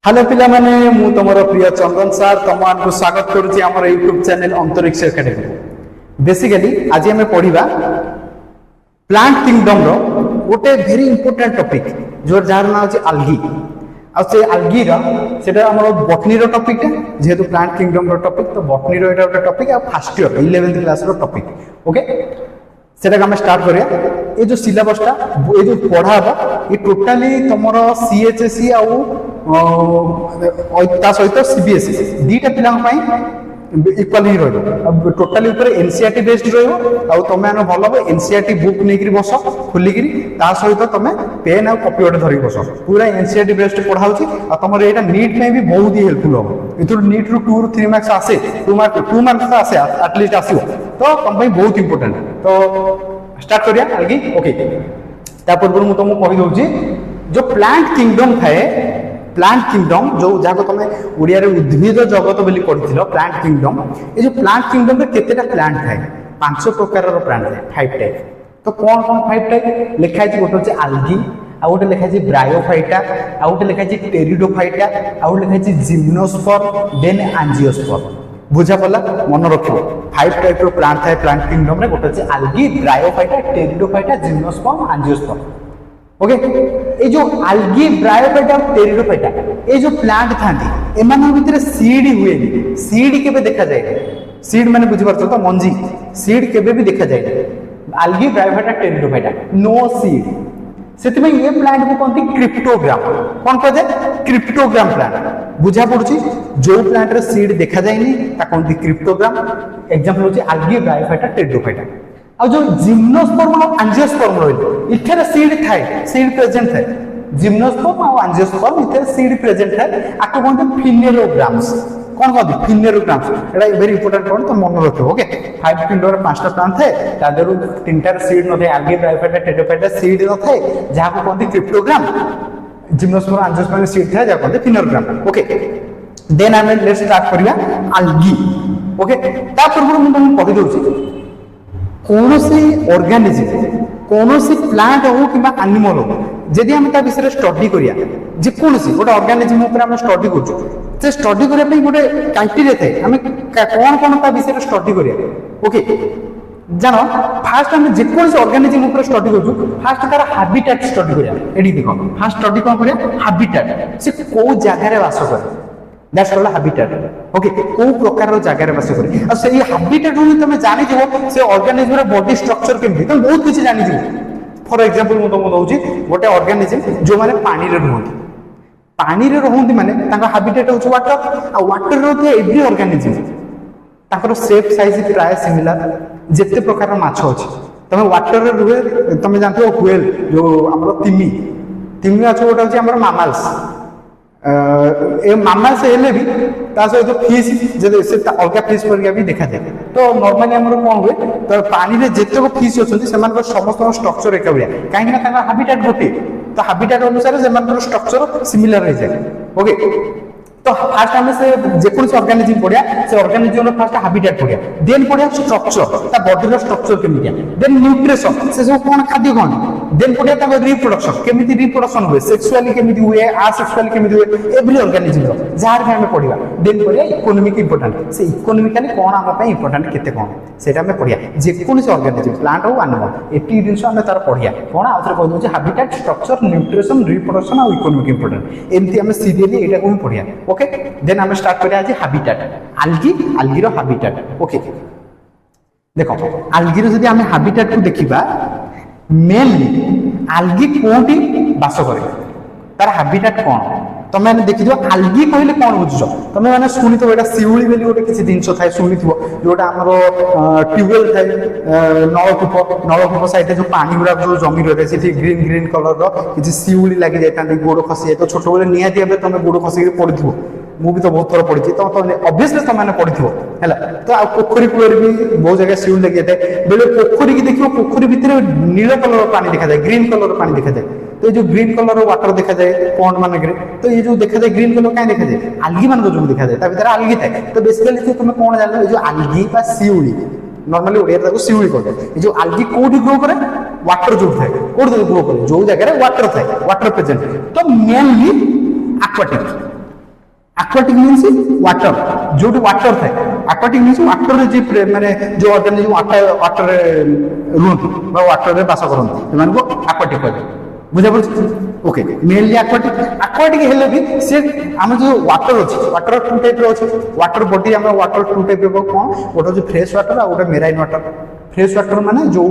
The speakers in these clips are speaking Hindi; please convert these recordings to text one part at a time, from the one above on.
हेलो पिला माने मु तमरो प्रिय चंदन सर तमको स्वागत करुच्ची आम यूट्यूब चैनल अंतरिक्ष एकेडमी। बेसिकली आज आम पढ़ा प्लांट किंगडम रो गोटे भेरी इंपोर्टेंट टॉपिक जो जार ना होची algae आ से algae रो सेटा हमर बॉटनी रो टॉपिक जेहेतु प्लांट किंगडम रो टॉपिक तो बॉटनी रो एटा गोटे टॉपिक आ फर्स्ट ईयर 11th क्लास रो टॉपिक ओके सेटा हम स्टार्ट करिया। ये जो सिलेबसटा ये जो पढ़ा ये टोटाली तुमर सीएचएसई आउ सहित सीबीएसई दीटा पिला इक्वाल ही रही टोटाली एनसीईआरटी बेस्ड रुम भल हम एनसीईआरटी बुक नहीं बस खोलिकी सहित तुम पेन आ कॉपी गोटे धरिक बस पूरा एनसीईआरटी बेस्ड पढ़ाऊँ तुम यहाँ नीट में भी बहुत ही हेल्पफुल हम ये नीट रू 2 ରୁ 3 मार्क्स आसे 2 मार्क्स आसे एटलिस्ट आसो तो तुम बहुत इंपोर्टेंट। तो स्टार्ट करिया अलगी ओके पूर्व मुझे तुमको कही दूसरी जो प्लांट किंगडम थाए प्लांट किंगडम जो जहाँ तुम ओडिया रे उद्भिद जगत बोली पढ़ी प्लांट किंगडम ये जो प्लांट किंगडम रे केतेटा प्लांट थाए 5 प्रकार प्लांट थाए 5 टाइप। तो कौन कौन 5 टाइप लिखाई गोटे होचे algae आ गोटे लिखाई ब्रायोफाइटा आ गोटे लिखाई टेरिडोफाइटा आ गोटे लिखाई जिम्नोस्पर्म देन एंजियोस्पर्म बुझा पड़ा मन रखो 5 टाइप रो प्लांट थाए प्लांट किंगडम रे गोटे होचे algae bryophyta pteridophyta gymnosperm angiosperm okay. ये जो algae ब्रायोफाइटा और टेरिडोफाइटा ये जो प्लांट थांती एमान भितर सीड हुए सीड केबे देखा जाए सीड माने बुझी परछो तो मंजी सीड केबे भी देखा जाए algae bryophyta pteridophyta no seed से ये प्लांट को कहते क्रिप्टोग्राम कौन कहते क्रिप्टोग्राम प्लांट बुझा पड़ी जो प्लांट रे सीड देखा जाए कहते क्रिप्टोग्राम एग्जांपल होची algae ब्रायोफाइटा टेरिडोफाइटा और जो जिम्नोस्पर्म और एंजियोस्पर्म रही इथे सीड थाए सीड प्रेजेंट थाए जिम्नोस्पर्म और एंजियोस्पर्म इथे सीड प्रेजेंट थाए आको कहते फिनेरोग्राम्स कौन कहते फिनेरोग्राम्स एटा वेरी इंपोर्टेंट पॉइंट तो मन रखो ओके 5 किंगडम रे 5टा प्लांट थाए तादेरु 3टा सीड न थाए algae ब्रायोफाइटा टेरिडोफाइटा सीड न थाए जहा को कहते क्रिप्टोग्राम जिम्नोस्पर्म एंजियोस्पर्म सीड थाए जहा कहते फिनेरोग्राम ओके। देन हम लेट्स स्टार्ट करिया algae ओके ता पूर्व हम तुमको कहि दोछि कौन सी ऑर्गेनिज्म कौन सी प्लांट हो कि एनिमल हो जदि हम विषय स्टडी करिया जेकोसी गोटे ऑर्गेनिज्म हम स्टडी कर स्टडी करने गोटे क्राइटेरिया थाए आम कौन कौन ता विषय स्टडी करिया ओके जान फास्ट हम जेकोसी ऑर्गेनिज्म स्टडी कर फास्ट तार हैबिटेट स्टडी करिया एडी देखो फास्ट स्टडी कौन करिया हैबिटेट से को जगह रे वास करे दैट्स कॉल्ड हैबिटेट ओके को प्रकार जगह रे वास करे आ से हैबिटेट रू तुम जानि जो से ऑर्गेनिज्म रे बॉडी स्ट्रक्चर केमि तुम बहुत कुछ जानि जो फॉर एग्जांपल मु तुमको दउची गोटे ऑर्गेनिज्म जो माने पानी रे रहंती माने ताका हैबिटेट होछ वाटर आ वाटर रे होते एवरी ऑर्गेनिज्म ताकर शेप साइज प्राय सिमिलर जेते प्रकार माछ अछि तमे वाटर रे रुहे तमे जानते हो व्हेल जो हमरो तिमी माछ गोटे अछि हमरो मामल्स ए मामल्स हेले भी ता सहित फिश जे से अलग फिश पर भी देखा जाए तो नॉर्मली हमर कोन हुए तो पानी रे जेतेको फिश अछंती सेमान समस्त स्ट्रक्चर एका बिया काहे ना ताका हैबिटेट गोटे तो हैबिटेट अनुसार सेमान स्ट्रक्चर सिमिलर रह जाए ओके। तो फास्ट हम से जेकोसी ऑर्गेनिज्म पढ़िया से ऑर्गेनिज्म रो फास्ट हैबिटेट पढ़िया देन पढ़िया स्ट्रक्चर ता बॉडी रो स्ट्रक्चर केमितिया देन न्यूट्रिशन से जो कोन खाद्य कोन देन पढ़िया ता रिप्रोडक्शन केमिति रिप्रोडक्शन हुए सेक्सुअली केमिति हुए असेक्सुअली केमिति हुए एवरी ऑर्गेनिज्म रो जार हम पढ़िया देन पढ़िया इकोनॉमिक इंपोर्टेंट से इकोनॉमिकली कोन हम पे इंपोर्टेंट केते कोन सेटा हम पढ़िया जेकोसी ऑर्गेनिज्म प्लांट हो एनिमल एटी जिंस हम तार पढ़िया कोन आउथरे कह दउची हैबिटेट स्ट्रक्चर न्यूट्रिशन रिप्रोडक्शन और इकोनॉमिक इंपोर्टेंट एमती हम सीरियसली एटा को पढ़िया ओके। देन हम स्टार्ट करिया आज हैबिटेट algae रो हैबिटेट ओके देखो algae रो जदी हम हैबिटेट को देखिबा मेनली algae कोठी वास करे तार हैबिटेट कोन तमे माने देखि दियो algae कहले कोन बुझछो तमे माने सुनि तो एटा सिउली बेली गोटे किछि जिंस थाए सुनि थिबो जोटा हमरो ट्यूबवेल थाए नळकूप साइड जो पानी गुडा जो जमी रहते सेठी ग्रीन ग्रीन कलर रो किछि सिउली लागि जायतांती गोड़ खसी जाय तो छोट बेले निया दिबे तमे गोड़ खसी के पड़िथिबो मु भी तो बहुत थोड़ा पढ़ी तो ऑब्वियसली तुम मैंने पढ़ी है तो पोखरी कूल भी बहुत जगह सिउल लगे जाए बेले पोखरी की देखिए पोखरी भितर नील कलर पानी देखा जाए ग्रीन कलर पानी देखा जाए तो ये जो ग्रीन कलर वाटर देखा जाए पॉन्ड मानक तो ये जो देखा जाए ग्रीन कलर कहीं देखा जाए algae मान जो देखा जाए भीतर algae थाए तो बेसिकली तुम कौन जान जो algae बा सिउली नॉर्मली ओडिया ताको सिउली कहते ये जो algae कोठी ग्रो करे वाटर जो थाए कोठी ग्रो करे जो जगह रे वाटर थाए वाटर प्रेजेंट तो mainly aquatic aquatic means water जोटी वाटर थाए aquatic means वाटर रे जे माने जो ऑर्गेनिज्म वाटर रे रुहନ୍ତି बा वाटर रे बास करନ୍ତି एमान को aquatic कहते बुझा पड़छ ओके मेनली aquatic हेले भी से हम जो वाटर अछि वाटर टू टाइप रो अछि वाटर बॉडी हम वाटर टू टाइप रो कोन गोटे जो फ्रेश वाटर आ गोटे मेराइन वाटर फ्रेश वाटर माने जो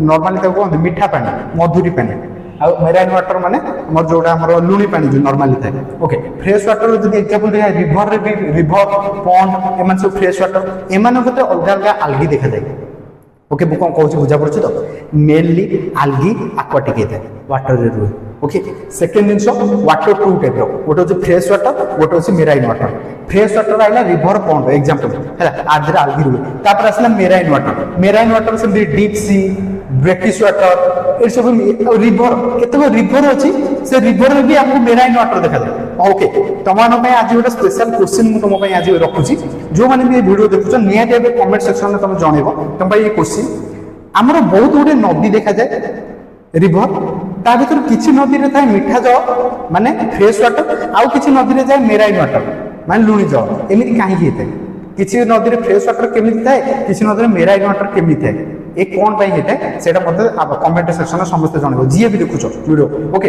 नॉर्मली ताको कहନ୍ତି मीठा पानी मधुरी पानी आ मेराइन वाटर माने हमर जोडा हमर लुणी पानी जो नॉर्मली थाए ओके फ्रेश वाटर जदी एग्जांपल दे रिवर रे भी रिवर पॉन्ड एमान सब फ्रेश वाटर एमान को अलग अलग आल्गी देखा जाए ओके मु कौन कहूँ बुझा पड़े तो मेनली आल्गी aquatic है वाटर रे रुहे ओके सेकेंड जिन वाटर टू टाइप गोटे हूँ फ्रेश वाटर गोटे हूँ मेराइन वाटर फ्रेश वाटर आइला रिवर पॉन्ड एग्जांपल है आधे आल्गी रुहे तापर आसला मेराइन वाटर से डीप सी ब्रेकिश वाटर ये सब रिवर केते रिवर अच्छी से रिवर में भी आपको मेराइन वाटर देखा जाए ओके तुम आज गोटे स्पेशल क्वेश्चन मुझे तुम आज रखुची जो मैंने भी वीडियो देखुच निहाती कमेंट सेक्शन में तुम जनइब तुम ये क्वेश्चन आमर बहुत गुटे नदी देखा जाए रिवर ता भर किसी नदी में थाए मीठा जल माने फ्रेश वाटर आउ किसी नदी में जाए मेराइन वाटर माने लुणी जल एमती कहीं किसी नदी में फ्रेश वाटर केमी थाए किसी नदी में मेराइन वाटर केमी थाए ये कौन पाई होता है सेटा मते कमेंट सेक्शन में समस्त जानबो जी भी देखुछ वीडियो ओके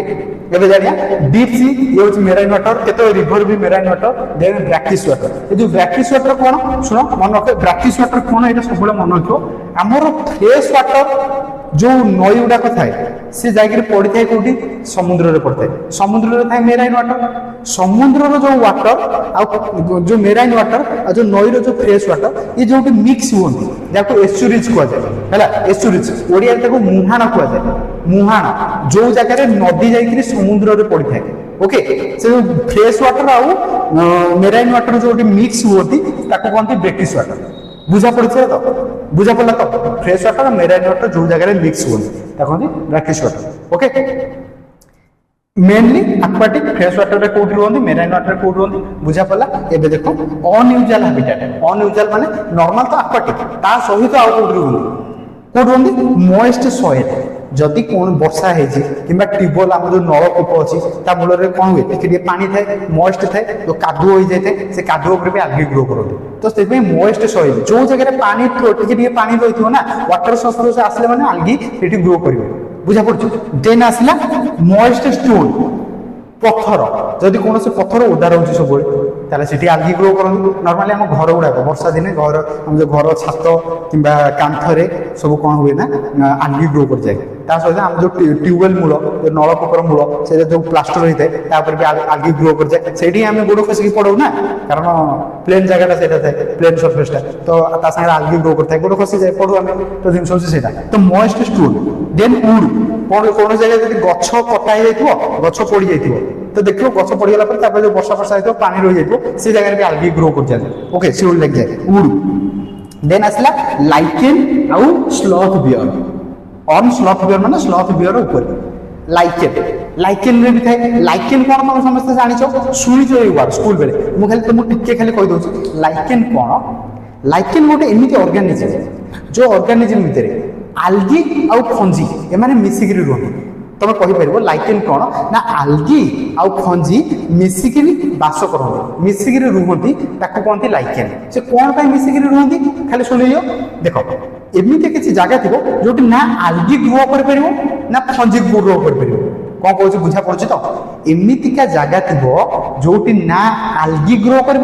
एबे जानिया डीप सी ये होछ मेराइन वाटर केतो रिवर भी marine water then brackish water ये जो ब्रैकिश वाटर कोन सुनो मन रखे ब्रैकिश वाटर कोन एटा सबले मन रखियो हमर फ्रेश वाटर जो नई गुड़ाक थाए से जाकर पड़ी थाए कौटी समुद्र रे पड़ता है समुद्र रे थाए मेराइन वाटर समुद्र जो वाटर आ जो मेराइन वाटर आ जो नई रो जो फ्रेश वाटर ये जो मिक्स हुंती जाको एस्चुरीज कह जाए हैला एस्चुरीज ओडिया ताको मुहाण कह जाए मुहाण जो जगह रे नदी जाई समुद्र रे पड़ी थाए ओके से जो फ्रेश वाटर आ मेराइन वाटर जो मिक्स हुंती ताको कहंती ब्रेकिश वाटर बुझा पड़े तो बुझा पड़ा तो फ्रेश वाटर मेराइन वाटर जो जगह मिक्स हुई brackish water okay mainly aquatic fresh water रे कोठी रहंदी मेराइन वाटर कोठी रहंदी बुझा पड़ा एबे देखो अनयूजुअल हैबिटेट अनयूजुअल माने नॉर्मल तो aquatic ता सहित आ कोठी रहंदी मॉइस्ट सॉइल जदि कौन वर्षा है कि ट्यूबवेल आम जो नलकूप अच्छी ता मूल में कौन हुए टे पानी थाए मॉइस्ट थाए जो कादुओ हो जाए से कादुओ भी आगे ग्रो करते तो से मॉइस्ट सॉइल जो जगह पानी टे पानी रही ना वाटर संस्पर्श आसले मैंने आल्गी ये ग्रो कर बुझा पड़े देन आसला मॉइस्ट स्टोन पत्थर जदि कौन से पत्थर ओदा रोचे सब ताले आल्गी ग्रो करते नॉर्मली आम घर गुड़ाक वर्षा दिने घर आम जो घर छात कि कांथरे सब कौन हुए ना आल्गी ग्रो कर जाए सहित आम जो ट्यूबवेल मूल जो नलकूपर मूल से जो प्लास्टर होता है भी आल्गी ग्रो कर जाए से आम गोड़ खसिक पड़ो ना कारण प्लेन जगह से प्लेन सरफेसटा तो सागे आल्गी ग्रो करता है गोड़ खसी जाए पड़ू आम तो जिन से तो मॉइस्ट स्टोन देन उड कौन जगह जब गछ कटा हो गछ पड़ जाइए तो देखो गछ पड़गला जो वर्षा वर्षा हो पानी रही जाए से जगह भी आल्गी ग्रो कर जाए ओके से लग जाए उड देन आसला लाइकेन आउ sloth bear on sloth beer माने स्लॉथ बियर ऊपर लाइकेन रे भी थाए लाइकेन कोन हम समस्त जानिछो सुनिछो ए वर्ड स्कूल बेले मु खाली तुम टिके खाली कहि दोछि लाइकेन कोन लाइकेन गोटे एमिति ऑर्गेनिज्म जो ऑर्गेनिज्म भितरे आल्गी आउ फंजी ए माने मिसिगिरि रहନ୍ତି तुम कहीपर लाइकेन कौन ना आल्गी आउ फंजी मिसिकिरी बास करते मिसिकिरी रुहति ताको कहते लाइकेन से कौन पाई मिसिकिरी रुहति खाली सुनियो देखो एमती किसी जगह थी जो ना आल्गी ग्रो कर ना फंजी ग्रो कर कौन कौन बुझा पड़े तो एमतीका जगह थी जो ना आल्गी ग्रो कर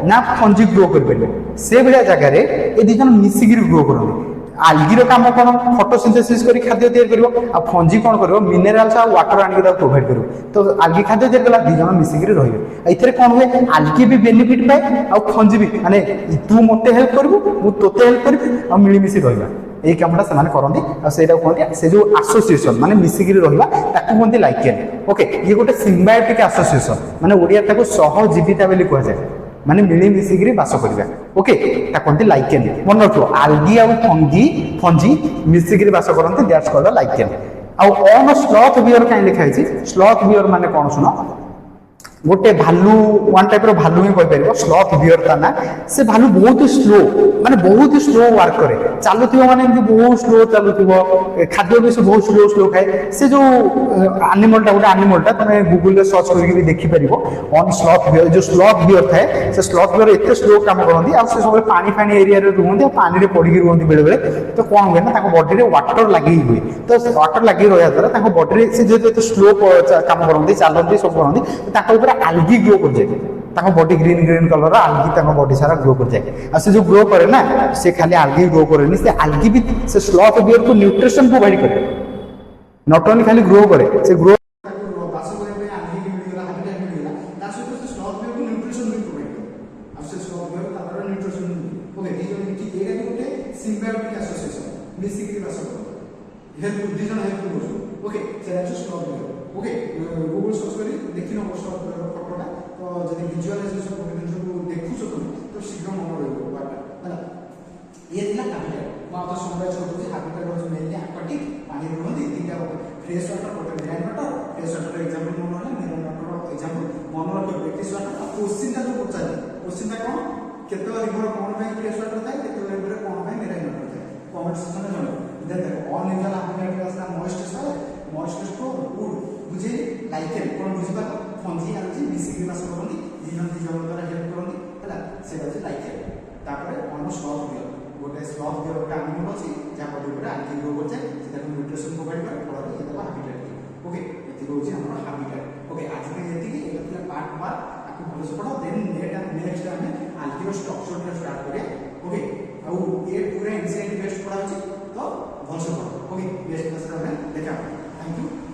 ना फंजी ग्रो कर से भाया जगह ये दुज मिसिकी ग्रो करते आल्गीर काम कौन फोटोसिंथेसिस करी खाद्य तैयार करिवो आ फंजी कौन करिवो मिनरल्स आ वाटर आनी के प्रोवाइड करिवो तो आल्गी खाद्य तैयार कला दी जण मिसिकी रहिबे एथरे कौन हुए आल्गी भी बेनिफिट पाए आ फंजी भी माने तू मते हेल्प करबो मु तोते हेल्प करबी आ मिली मिसी रहिबा ए कामटा से करती आ सेटा कहते से जो एसोसिएशन माने मिसिकी रहिबा ताकू कहते लाइकेन ओके ये गोटे सिम्बायोटिक एसोसिएशन माने ओडिया ताकू सहजीविता बोली कह जाए माने मिली मिसिकी बास करबा ओके ता कहते लाइकेन मन रखो आल्गी आ फंजी मिसिकी बास करते दैट्स कॉल्ड लाइकेन आ ऑन स्लॉथ बियर काई लिखा है स्लॉथ बियर माने कौन सुनो गोटे भालू वन टाइप भालू ही कहीपर स्लथ बियर ता ना से भालू बहुत स्लो माने बहुत स्लो वर्क करे चलुव माने बहुत स्लो चलुव खाद्य भी से बहुत स्लो स्लो खाए से जो एनिमलटा गोटे एनिमलटा तुम गूगल सर्च करके देखिपर ऑन स्लथ बियर जो स्लथ बियर थाए से स्लथ बियर एत स्लो कम करती आ सब पानी फानी एरिया रुहति पानी में पड़ी रुहति बेले बेले तो कौन हुए ना बॉडी में वाटर लगे हुए तो वाटर लगे रहा द्वारा बॉडी से जो स्लो कम करती चलती सब करती आलगी ग्रो कर जाए body green green colour आलगी body सारा ग्रो कर जाए आ से जो ग्रो करे ना से खाली आलगी ग्रो करे से आलगी भी से स्लथ बियर को न्यूट्रिशन प्रोवाइड करे नॉट ओनली खाली ग्रो करे से grow okay okay Google search करी देखी न फोटोटा तो जब विजुअलाइजेशन देखुच तुम तो शीघ्र मन रहा ये हाबिटेट मुझे समझ करुँगी हाबिटेट हूँ मेनली आक्वाटिक पानी रुहति दुटा फ्रेश वाटर गोटे marine water fresh water example मन रहा मेराइन वाटर एग्जांपल मन रख ब्रिटिश वाटर क्वेश्चन जो पचारे क्वेश्चन कौन केत रिवर कौन फ्रेश वाटर थाए केत रिवर कौन मेराइन वाटर थाए कमेंट सेक्शन में जन then unusual habitat moist soil moist store wood बुझे लाइकेन कौन बुझा फंजी आलुची मिसिक बास करती जीवन दी जन द्वारा हेल्प करती है से अच्छे लाइकेन तापर कौन स्लथ बियर गोटे स्लथ बियर गोटे एनिमल अच्छी जहाँ बॉडी पूरा आलगी ग्रो कर जाए से न्यूट्रिशन प्रोवाइड करे फल ये देवा हाबिटेट ओके ये हूँ आम हाबिटेट ओके आज ये पार्ट 1 आपको भल से पढ़ा देन नेक्स्ट आम आलगिर स्ट्रक्चर स्टार्ट करें ओके आउ ये पूरा एनसीईआरटी बेस्ड पढ़ा तो भल से पढ़ा ओके नेक्स्ट क्लास में देखा थैंक यू।